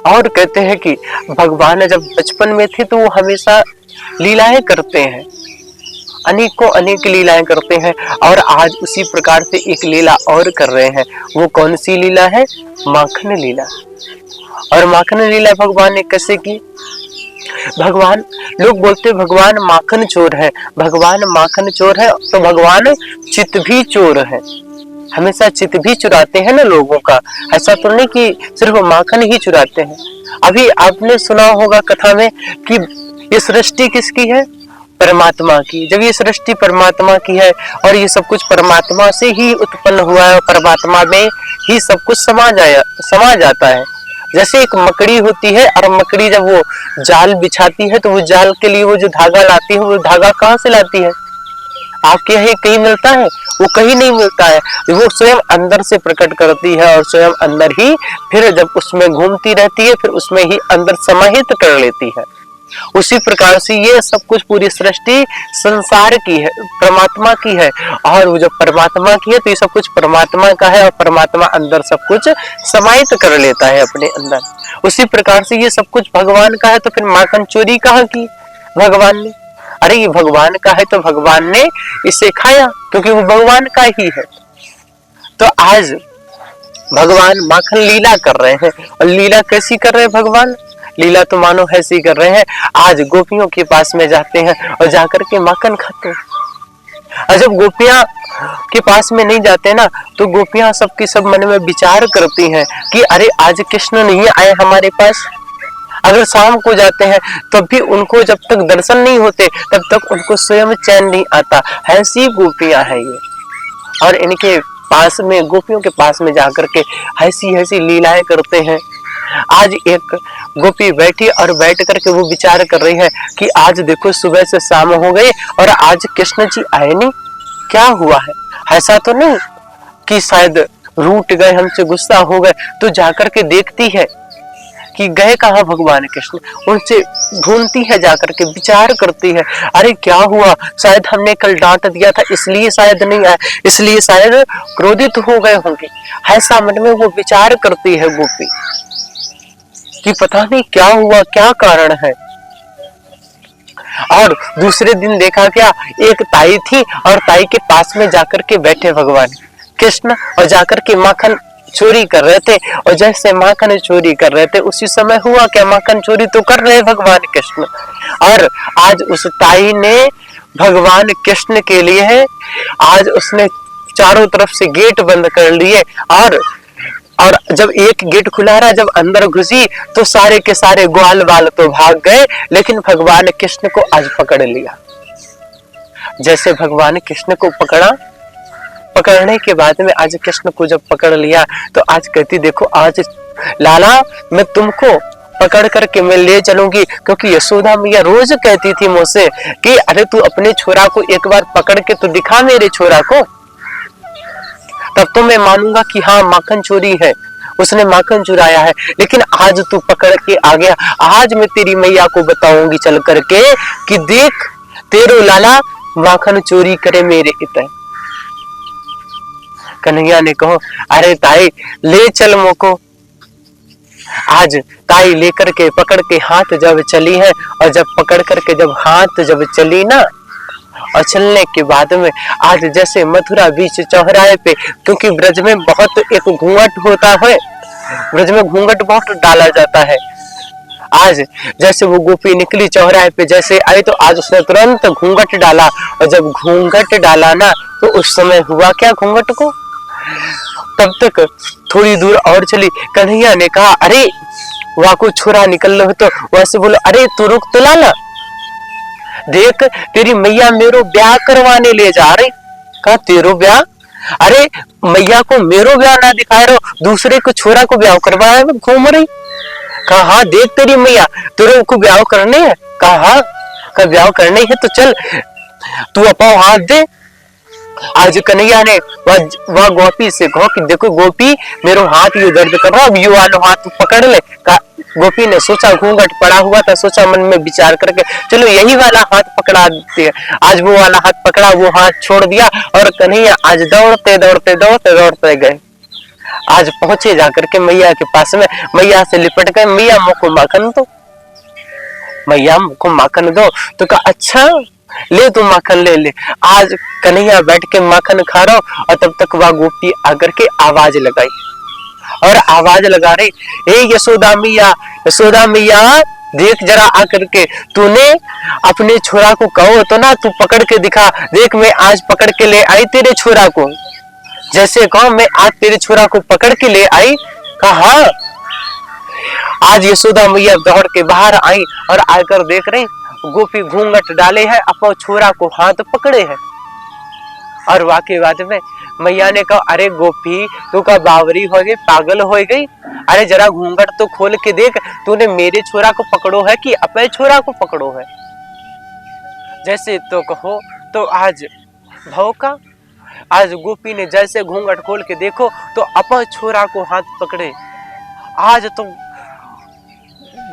और कहते हैं कि भगवान जब बचपन में थे तो वो हमेशा लीलाएं करते हैं, अनेकों अनेक लीलाएं करते हैं, और आज उसी प्रकार से एक लीला और कर रहे हैं। वो कौन सी लीला है? माखन लीला। और माखन लीला भगवान ने कैसे की? भगवान, लोग बोलते भगवान माखन चोर है, भगवान माखन चोर है, तो भगवान चित भी चोर है, हमेशा चित भी चुराते हैं ना लोगों का। ऐसा तो नहीं कि सिर्फ माखन ही चुराते हैं। अभी आपने सुना होगा कथा में कि ये सृष्टि किसकी है? परमात्मा की। जब ये सृष्टि परमात्मा की है और ये सब कुछ परमात्मा से ही उत्पन्न हुआ है, परमात्मा में ही सब कुछ समा जाता है। जैसे एक मकड़ी होती है, और मकड़ी जब वो जाल बिछाती है तो वो जाल के लिए वो जो धागा लाती है, वो धागा कहाँ से लाती है? आपके यहाँ कहीं मिलता है? वो कहीं नहीं मिलता है, वो स्वयं अंदर से प्रकट करती है और स्वयं अंदर ही फिर जब उसमें घूमती रहती है फिर उसमें ही अंदर समाहित कर लेती है। उसी प्रकार से ये सब कुछ पूरी सृष्टि संसार की है, परमात्मा की है, और वो जब परमात्मा की है तो ये सब कुछ परमात्मा का है, और परमात्मा अंदर सब कुछ समाहित कर लेता है अपने अंदर। उसी प्रकार से ये सब कुछ भगवान का है, तो फिर माखन चोरी कहाँ की भगवान ने? अरे ये भगवान का है तो भगवान ने इसे खाया, क्योंकि वो भगवान का ही है। तो आज भगवान माखन लीला कर रहे हैं, और लीला कैसी कर रहे हैं भगवान? लीला तो मानो ऐसी कर रहे हैं, आज गोपियों के पास में जाते हैं और जाकर के माखन खाते हैं। और जब गोपियां के पास में नहीं जाते ना, तो गोपियां सबकी सब मन में विचार करती हैं कि अरे आज कृष्ण नहीं आए हमारे पास। अगर शाम को जाते हैं तब भी उनको जब तक दर्शन नहीं होते तब तक उनको स्वयं चैन नहीं आता। ऐसी गोपियां हैं ये, और इनके पास में, गोपियों के पास में जाकर के ऐसी ऐसी लीलाएं करते हैं। आज एक गोपी बैठी और बैठ करके वो विचार कर रही है कि आज देखो सुबह से शाम हो गई और आज कृष्ण जी आए नहीं, क्या हुआ है? ऐसा तो नहीं कि शायद रूठ गए, हमसे गुस्सा हो गए। तो जाकर के देखती है कि गए कहाँ भगवान कृष्ण, उनसे ढूंढती है, जाकर के विचार करती है, अरे क्या हुआ? शायद हमने कल डांट दिया था इसलिए शायद नहीं आए, इसलिए शायद क्रोधित हो गए होंगे। ऐसा मन में वो विचार करती है गोपी कि पता नहीं क्या हुआ, क्या कारण है। और दूसरे दिन देखा क्या, एक ताई थी और ताई के पास में जाकर के बैठे भगवान कृष्ण, और जाकर के माखन चोरी कर रहे थे। और जैसे माखन चोरी कर रहे थे उसी समय हुआ क्या, माखन चोरी तो कर रहे भगवान कृष्ण। और आज उस ताई ने भगवान कृष्ण के लिए है, आज उसने चारों तरफ से गेट बंद कर लिए, और जब एक गेट खुला रहा, जब अंदर घुसी तो सारे के सारे ग्वाल बाल तो भाग गए, लेकिन भगवान कृष्ण को आज पकड़ लिया। जैसे भगवान कृष्ण को पकड़ने के बाद में आज कृष्ण को जब पकड़ लिया तो आज कहती देखो आज लाला मैं तुमको पकड़ करके मैं ले चलूंगी, क्योंकि यशोदा मैया रोज कहती थी मुझसे कि अरे तू अपने छोरा को एक बार पकड़ के तो दिखा मेरे छोरा को, तब तो मैं मानूंगा कि हाँ माखन चोरी है, उसने माखन चुराया है। लेकिन आज तू पकड़ के आ गया, आज मैं तेरी मैया को बताऊंगी चल करके कि देख तेरो लाला माखन चोरी करे मेरे इतने। कन्हैया ने कहो अरे ताई ले चल मोको। आज ताई लेकर के पकड़ के हाथ जब चली है, और जब पकड़ करके जब हाथ जब चली ना, और चलने के बाद में आज जैसे मथुरा बीच चौराहे पे, क्योंकि ब्रज में बहुत एक घूंघट होता है, ब्रज में घूंघट बहुत डाला जाता है। आज जैसे वो गोपी निकली चौराहे पे, जैसे आई तो आज उसने तुरंत घूंघट डाला, और जब घूंघट डाला ना तो उस समय हुआ क्या घूंघट को, तब तक थोड़ी दूर और चली। कन्हैया ने कहा अरे वहां को छोरा निकल रहे हो, तो वैसे बोलो अरे तू रुक तो लाला, देख तेरी मैया मेरो ब्याह करवाने ले जा रही। कहा तेरो ब्याह? अरे मैया को मेरो ब्याह ना दिखाए रहो, दूसरे को छोरा को ब्याह करवाया घूम रही। कहा हाँ देख तेरी मैया तेरे को ब्याह करने है। कहा हाँ का ब्याह करने है तो चल तू अपना हाथ दे। आज कन्हैया ने वह गोपी से कहो कि देखो गोपी मेरो हाथ ये दर्द कर रहा, अब ये वाला हाथ पकड़ ले। गोपी ने सोचा घूंघट पड़ा हुआ था, सोचा मन में विचार करके चलो यही वाला हाथ पकड़ा देते हैं। आज वो वाला हाथ पकड़ा, वो हाथ छोड़ दिया, और कन्हैया आज दौड़ते दौड़ते दौड़ते दौड़ते गए। आज पहुंचे जाकर के मैया के पास में, मैया से लिपट गए, मैया मुझको माखन दो, मैया मुझको माखन दो। तो कहा अच्छा ले तू माखन ले ले। आज कन्हैया बैठ के माखन खा रहा और तब तक वह गोपी आकर के आवाज लगाई और आवाज लगा रही, ए यशोदा मैया, यशोदा मैया देख जरा आकर के, तूने अपने छोरा को कहो तो ना, तू पकड़ के दिखा, देख मैं आज पकड़ के ले आई तेरे छोरा को, जैसे कहो मैं आज तेरे छोरा को पकड़ के ले आई। कहा आज यशोदा मैया दौड़ के बाहर आई और आकर देख रही गोपी घूंघट डाले है, अपने छोरा को हाथ पकड़े है। और वाकई बात में मैया ने कहा, अरे गोपी तू का बावरी हो गई, पागल हो गई, अरे जरा घूंघट तो खोल के देख, तूने मेरे छोरा को पकड़ो है कि अपने छोरा को पकड़ो है। जैसे तो कहो तो आज भाव का, आज गोपी ने जैसे घूंघट खोल के देखो तो अपने छोरा को हाथ पकड़े। आज तो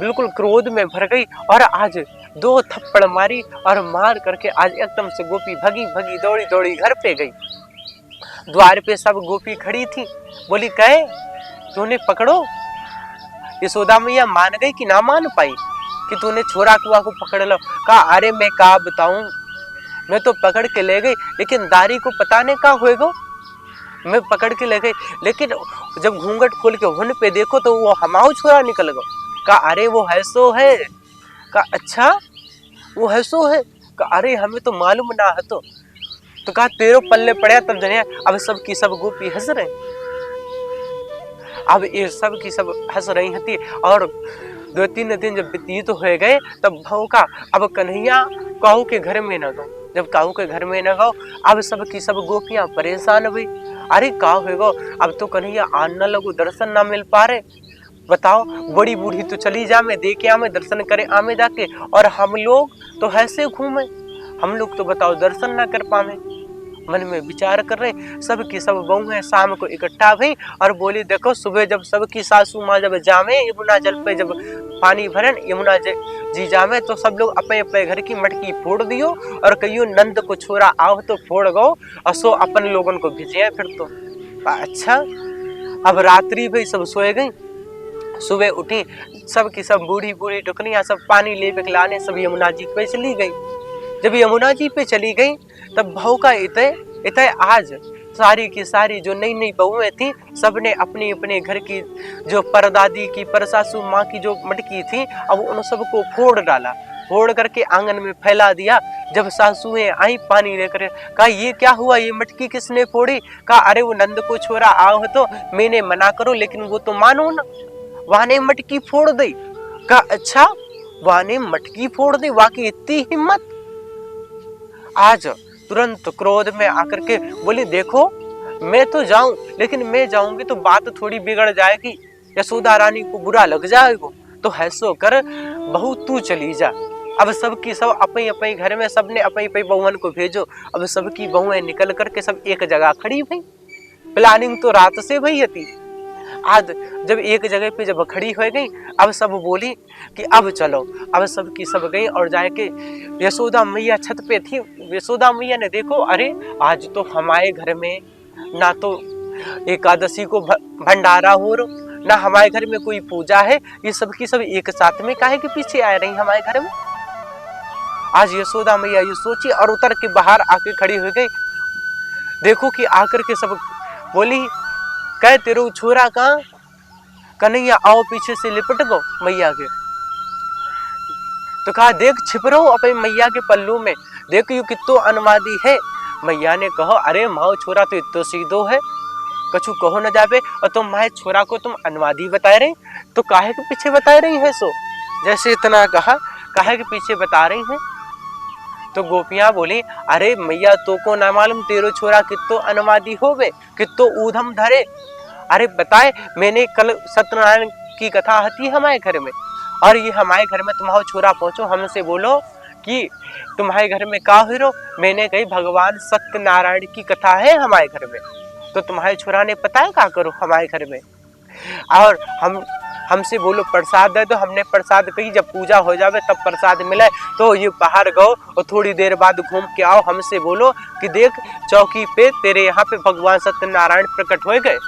बिल्कुल क्रोध में भर गई और आज 2 थप्पड़ मारी और मार करके आज एकदम से गोपी भगी भगी दौड़ी दौड़ी घर पे गई। द्वार पे सब गोपी खड़ी थी, बोली कहे तूने पकड़ो। यशोदा मैया मान गई कि ना मान पाई कि तूने छोरा कुआ को पकड़ लो। कहा अरे मैं क्या बताऊं, मैं तो पकड़ के ले गई, लेकिन दारी को पता नहीं क्या होएगा, मैं पकड़ के ले गई, लेकिन जब घूंघट खोल के हुन पे देखो तो वो हमारा छोरा निकल गया। कहा अरे वो है सो है। कहा अच्छा वो है सो है। कहा अरे हमें तो मालूम ना है। तो कहा तेरे पल्ले पड़े तब जने। अब सब की सब गोपी हंस रहे, अब ये सब की सब हंस रही थी। और 2-3 दिन जब व्यतीत तो हो गए तब भाव का अब कन्हैया काऊ के घर में न गो। जब काऊ के घर में न गो अब सब की सब गोपियां परेशान हुई, अरे का होगा, अब तो कन्हैया आने लगो, दर्शन ना मिल पा रहे, बताओ बड़ी बूढ़ी तो चली जा, मैं देखे आमे दर्शन करे आमे जाके, और हम लोग तो ऐसे घूमे, हम लोग तो बताओ दर्शन ना कर पावे। मन में विचार कर रहे, सब की सब बहुएं शाम को इकट्ठा भई और बोली देखो सुबह जब सबकी सासू माँ जब जामे यमुना जल पे जब पानी भरन यमुना जी जामे तो सब लोग अपने अपने घर की मटकी फोड़ दियो और कहियो नंद को छोरा आओ तो फोड़ गो और सो अपन लोगन को भेजे। फिर तो अच्छा अब रात्रि भई सब सोए गई, सुबह उठी सब की सब बूढ़ी बूढ़ी टुकनियां सब पानी ले लाने सब यमुना जी पे चली गई। जब यमुना जी पे चली गई तब बहू का इतने आज सारी की सारी जो नई नई बहुएं थी सबने अपने अपने घर की जो परदादी की परसासू माँ की जो मटकी थी अब उन सबको फोड़ डाला, फोड़ करके आंगन में फैला दिया। जब सासुएं आई पानी लेकर, कहा ये क्या हुआ, ये मटकी किसने फोड़ी? कहा अरे वो नंद को छोरा आओ तो मैंने मना करो लेकिन वो तो मानो ना, वहां ने मटकी फोड़ दी। कहा अच्छा वहां ने मटकी फोड़ दी, वाकई इतनी हिम्मत। आज तुरंत क्रोध में आकर के बोली देखो मैं तो जाऊं लेकिन मैं जाऊंगी तो बात थोड़ी बिगड़ जाएगी, यशोदा रानी को बुरा लग जाएगा, तो ऐसो कर बहू तू चली जा। अब सबकी सब अपने अपने घर में सबने अपनी अपनी बहुओं को भेजो। अब सबकी बहुएं निकल करके सब एक जगह खड़ी भई, प्लानिंग तो रात से भई थी। आज जब एक जगह पे जब खड़ी हो गई अब सब बोली कि अब चलो, अब सब की सब गई और जाके यशोदा मैया छत पे थी। यशोदा मैया ने देखो अरे आज तो हमारे घर में ना तो एकादशी को भंडारा हो रहा, ना हमारे घर में कोई पूजा है, ये सब की सब एक साथ में काहे के पीछे आ रही हमारे घर में। आज यशोदा मैया ये सोची और उतर के बाहर आके खड़ी हो गई। देखो कि आकर के सब बोली कह तेरो छोरा कहाँ? कन्हैया आओ पीछे से लिपट गो मैया के। तो कहा देख छिप रहो अपने मैया के पल्लू में, देखो यू कितो अनुवादी है। मैया ने कहो अरे माओ छोरा तो इतो सीधो है, कछु कहो न जाबे, और तुम माए छोरा को तुम अनुवादी बता रहे तो काहे के पीछे बता रही है? सो जैसे इतना कहा काहे के पीछे बता रही है? तो गोपियां बोली अरे मैया तो को ना मालूम तेरो छोरा कितो अनुवादी होवे, कितो ऊधम धरे। अरे बताए मैंने कल सत्यनारायण की कथा हती हमारे घर में, और ये हमारे घर में तुम्हारा छोरा पहुंचो हमसे बोलो कि तुम्हारे घर में का हो। मैंने कही भगवान सत्यनारायण की कथा है हमारे घर में, तो तुम्हारे छोरा ने पता है क्या करो हमारे घर में, और हमसे बोलो प्रसाद दे दो। हमने प्रसाद कही जब पूजा हो जावे तब प्रसाद मिले, तो ये बाहर गो और थोड़ी देर बाद घूम के आओ, हमसे बोलो कि देख चौकी पे तेरे यहाँ पे भगवान सत्यनारायण प्रकट हो गए।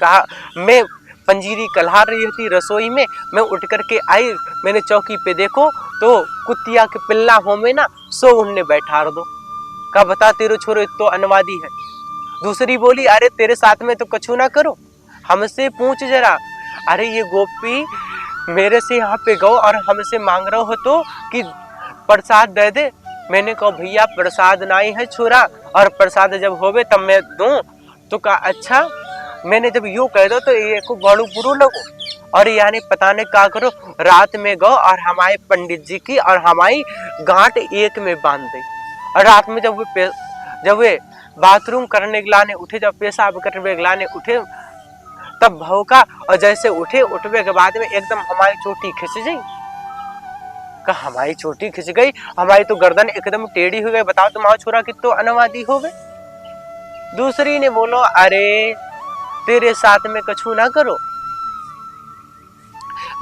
कहा मैं पंजीरी कल्हा रही थी रसोई में, मैं उठ करके आई, मैंने चौकी पे देखो तो कुतिया के पिल्ला हो में ना सो उन्हें बैठा दो। कहा बता तेरे छोरो तो अनवादी है। दूसरी बोली अरे तेरे साथ में तो कछु ना करो, हमसे पूछ जरा। अरे ये गोपी मेरे से यहाँ पे गो और हमसे मांग रहे हो तो कि प्रसाद दे दे। मैंने कहा भैया प्रसाद नहीं है छोरा, और प्रसाद जब होवे तब मैं दूं। तो कहा अच्छा। मैंने जब यूं कह दो तो ये को बड़ू बुरू लगो, और यानी पता नहीं क्या करो, रात में गो और हमारे पंडित जी की और हमारी गांठ एक में बांध दी। और रात में जब वे बाथरूम करने गिलाने उठे, जब पेशाब करने गिलाने उठे तब भौंका, और जैसे उठवे के बाद में एकदम हमारी चोटी खिंच गई। कहा हमारी चोटी खिंच गई, हमारी तो गर्दन एकदम टेढ़ी हो गई, बताओ तुम्हारा छोरा कितना अनवादी हो गए। दूसरी ने बोलो अरे तेरे साथ में कछु ना करो,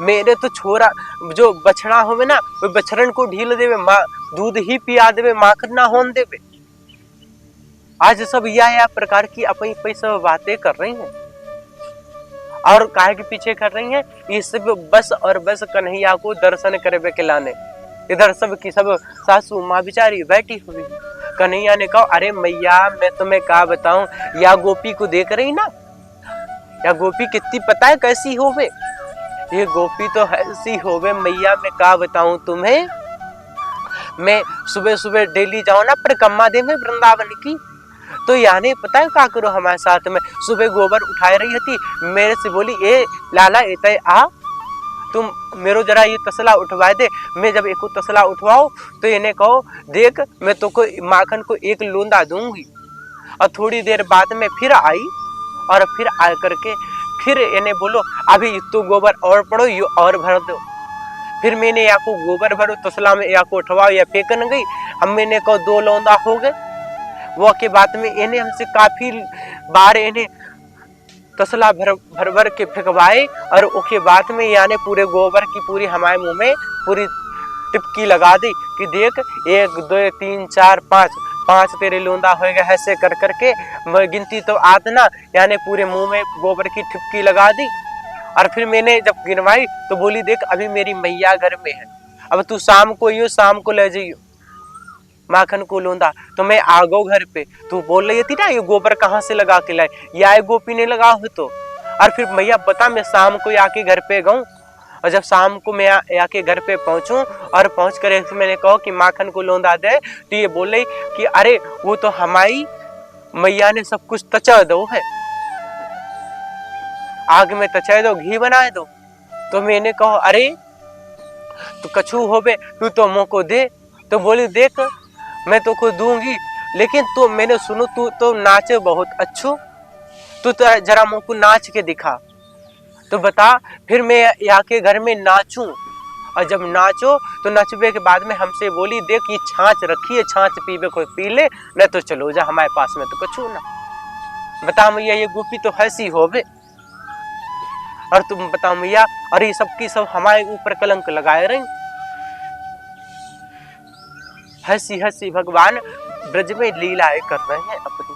मेरे तो छोरा जो बछड़ा होवे ना वो बछड़न को ढील देवे, दूध ही पिया देवे, माखन ना होन देवे। आज सब यह प्रकार की अपनी पैसा बातें कर रही हैं, और काहे के पीछे कर रही हैं, ये सब बस और बस कन्हैया को दर्शन करे के लाने। इधर सब की सब सासू माँ बिचारी बैठी हुई। कन्हैया ने कहा अरे मैया मैं तुम्हें क्या बताऊं, या गोपी को देख रही ना, या गोपी कितनी पता है कैसी होवे, ये गोपी तो ऐसी होवे मैया, मैं क्या बताऊं तुम्हें। मैं सुबह सुबह डेली जाऊं ना परिक्रमा दे में वृंदावन की, तो यानी पता है क्या करो हमारे साथ में, सुबह गोबर उठाए रही थी, मेरे से बोली ए लाला एते आ तुम मेरो जरा ये तसला उठवा दे। मैं जब एक तसला उठवाओ तो इन्हें कहो देख मैं तो को माखन को एक लोंदा दूंगी। और थोड़ी देर बाद में फिर आई, और फिर आ करके फिर इन्हें बोलो अभी तो गोबर और पड़ो ये और भर दो। फिर मैंने या को गोबर भरो तसला में, या को उठवाओ या फेंकन गई, हम मैंने कहो 2 लौंदा हो गए। वो के बाद में इन्हें हमसे काफी बार इन्हें तसला भर के फेंकवाए, और उसके बाद में यानी पूरे गोबर की पूरी हमारे मुंह में पूरी टिपकी लगा दी कि देख 1 2 3 4 5 तेरे लोंदा हो गया। ऐसे कर करके गिनती तो आत ना, यानी पूरे मुंह में गोबर की टिपकी लगा दी। और फिर मैंने जब गिनवाई तो बोली देख अभी मेरी मैया घर में है, अब तू शाम को ले जाइयो माखन को लोंदा। तो मैं आ गो घर पे, तू बोल रही थी ना ये गोबर कहाँ से लगा के लाए, या गोपी ने लगा हो तो। और फिर मैया बता मैं शाम को आके घर पे गऊँ, और जब शाम को मैं आके घर पे पहुंचूं और पहुंच कर मैंने कहा कि माखन को लोंदा दे, तो ये बोल रही कि अरे वो तो हमारी मैया ने सब कुछ तचा दो है, आग में तचा दो, घी बनाए दो। तो मैंने कहा अरे तू कछु हो बे, तू तो मुँह को दे। तो बोली देख मैं तो को दूंगी, लेकिन तो मैंने सुनो तू तो नाचे बहुत अच्छो, तू तो जरा मुँह को नाच के दिखा। तो बता फिर मैं यहाँ के घर में नाचूं, और जब नाचो तो नचबे के बाद में हमसे बोली देख ये छाछ रखी है, छाछ पीबे कोई पी ले, नहीं तो चलो जा हमारे पास में तो कछु ना। बता मैया ये गोपी तो ऐसी होवे, और तुम बताओ मैया, और ये सब की सब हमारे ऊपर कलंक लगाए रही। हंसी हंसी भगवान ब्रज में लीलाएं कर रहे हैं अपनी।